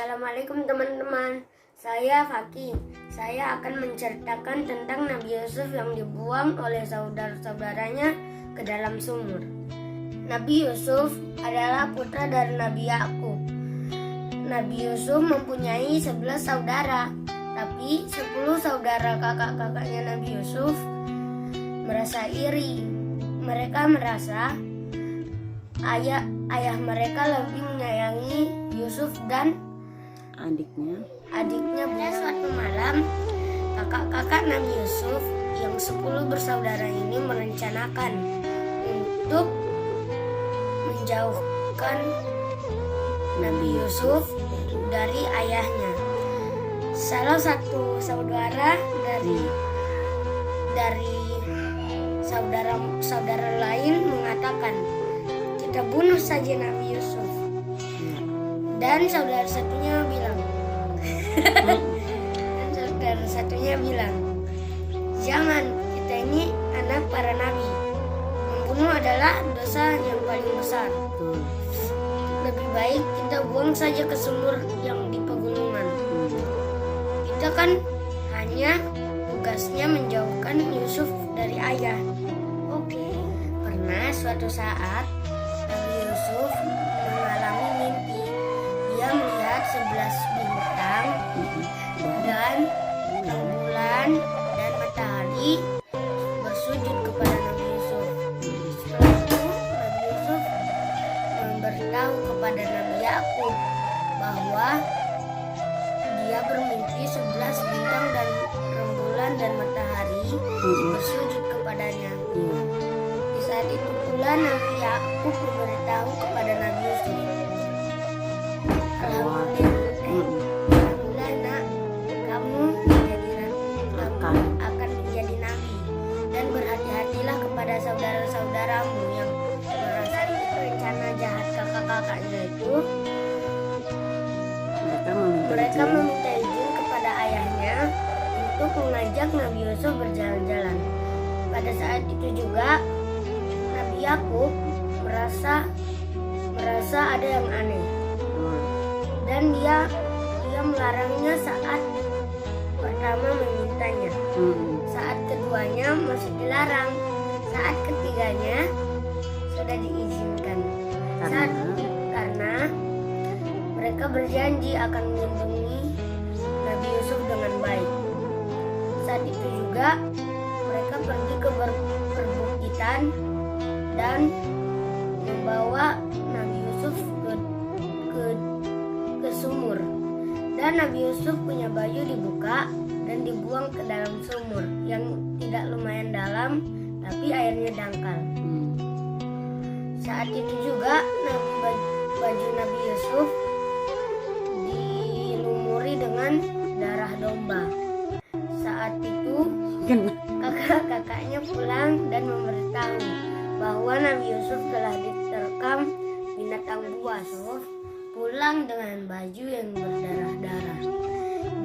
Assalamualaikum teman-teman, saya Faki. Saya akan menceritakan tentang Nabi Yusuf yang dibuang oleh saudara-saudaranya ke dalam sumur. Nabi Yusuf adalah putra dari Nabi Yakub. Nabi Yusuf mempunyai 11 saudara, tapi 10 saudara kakak-kakaknya Nabi Yusuf merasa iri. Mereka merasa ayah mereka lebih menyayangi Yusuf dan adiknya. Pada suatu malam, kakak-kakak Nabi Yusuf yang 10 bersaudara ini merencanakan untuk menjauhkan Nabi Yusuf dari ayahnya. Salah satu saudara dari saudara lain mengatakan, "Kita bunuh saja Nabi Yusuf." Dan saudara satunya bilang, "Jangan, kita ini anak para nabi. Membunuh adalah dosa yang paling besar. Lebih baik kita buang saja ke sumur yang di pegunungan. Kita kan hanya tugasnya menjauhkan Yusuf dari ayah." Oke. Pernah suatu saat Nabi Yusuf mengalami mimpi. Dia melihat 11 bintang dan bulan dan matahari bersujud kepada Nabi Yusuf. Setelah itu Nabi Yusuf memberitahu kepada Nabi Yakub bahwa dia bermimpi 11 bintang dan rembulan dan matahari bersujud kepadanya. Di saat itu pula Nabi Yakub memberitahu kepada Nabi Yusuf, Alhamdulillah nak, kamu akan menjadi nabi, dan berhati-hatilah kepada saudara-saudaramu yang merasai rencana jahat kakak-kakaknya itu. Mereka meminta izin kepada ayahnya untuk mengajak Nabi Yusuf berjalan-jalan. Pada saat itu juga Nabi Yakub merasa ada yang aneh, dan dia melarangnya saat pertama memintanya. Saat keduanya masih dilarang. Saat ketiganya sudah diizinkan. Karena mereka berjanji akan melindungi Nabi Yusuf dengan baik. Saat itu juga mereka pergi ke perbukitan dan membawa Nabi Yusuf ke sumur. Dan Nabi Yusuf punya baju dibuka dan dibuang ke dalam sumur yang tidak lumayan dalam, tapi airnya dangkal. Saat itu juga baju Nabi Yusuf dilumuri dengan darah domba. Saat itu kakak-kakaknya pulang dan memberitahu bahwa Nabi Yusuf telah diterkam binatang buas. Pulang dengan baju yang berdarah-darah.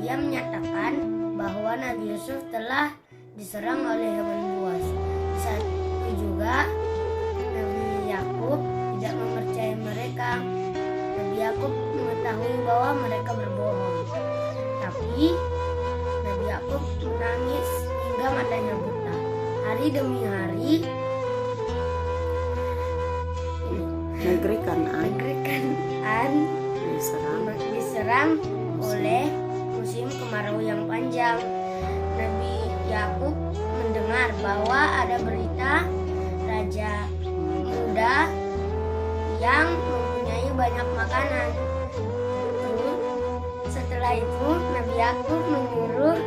Dia menyatakan bahwa Nabi Yusuf telah diserang oleh hewan buas. Di saat itu juga Nabi Yakub tidak mempercayai mereka. Nabi Yakub mengetahui bahwa mereka berbohong. Tapi Nabi Yakub menangis hingga matanya buta. Hari demi hari negeri Kanaan diserang oleh musim kemarau yang panjang. Nabi Yakub mendengar bahwa ada berita raja muda yang mempunyai banyak makanan. Terus setelah itu Nabi Yakub menyuruh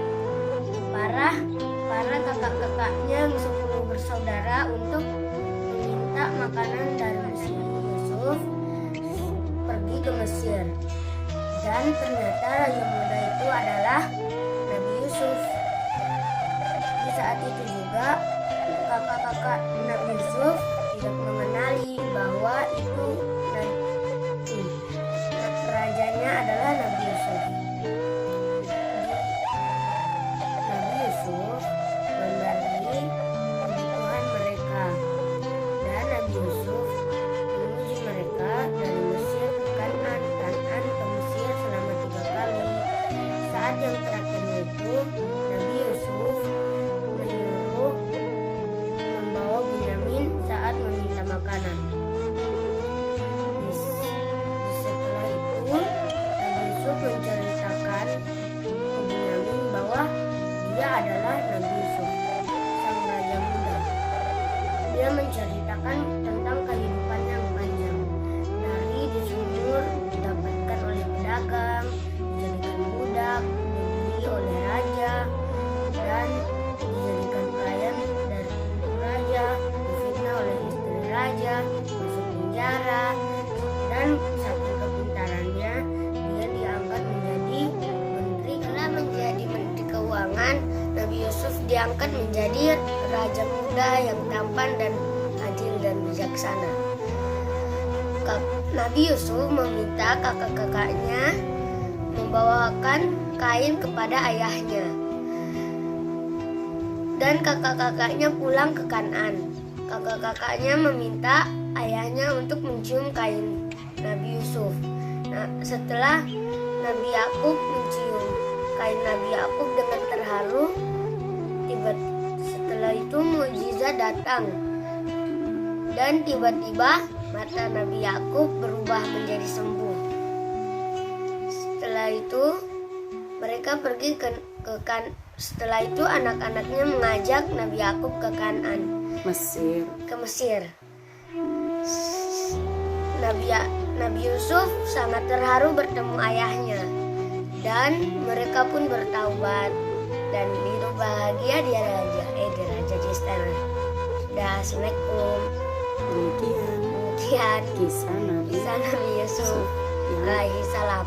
para kakak-kakaknya yang 10 bersaudara untuk meminta makanan dari Yusuf pergi ke Mesir. Dan ternyata raja muda itu adalah Nabi Yusuf. Di saat itu juga kakak-kakak Nabi Yusuf tidak mengenali bahwa itu rajanya adalah Nabi Yusuf. Nabi Yusuf memberi kebutuhan mereka, dan Nabi Yusuf menguji mereka dari Mesir ke Kanaan ke Mesir selama berdagang, dijadikan budak, dibeli oleh raja, dan dijadikan pelayan dari raja, difitnah oleh istri raja, masuk penjara, dan saking kepintarannya dia diangkat menjadi menteri. Setelah menjadi menteri keuangan, Nabi Yusuf diangkat menjadi raja muda yang tampan dan adil dan bijaksana. Nabi Yusuf meminta kakak-kakaknya membawakan kain kepada ayahnya, dan kakak-kakaknya pulang ke Kan'an. Kakak-kakaknya meminta ayahnya untuk mencium kain Nabi Yusuf. Nah, setelah Nabi Yakub mencium kain Nabi Yakub dengan terharu, setelah itu mukjizat datang, dan tiba-tiba mata Nabi Yakub berubah menjadi sembuh. Setelah itu mereka pergi setelah itu anak-anaknya mengajak Nabi Yakub ke Kan'an, ke Mesir. Nabi Yusuf sangat terharu bertemu ayahnya, dan mereka pun bertaubat dan hidup bahagia di raja di istana. Assalamualaikum. Demikian Demikian kisah Nabi kisah Nabi Yusuf yang alaihi salam.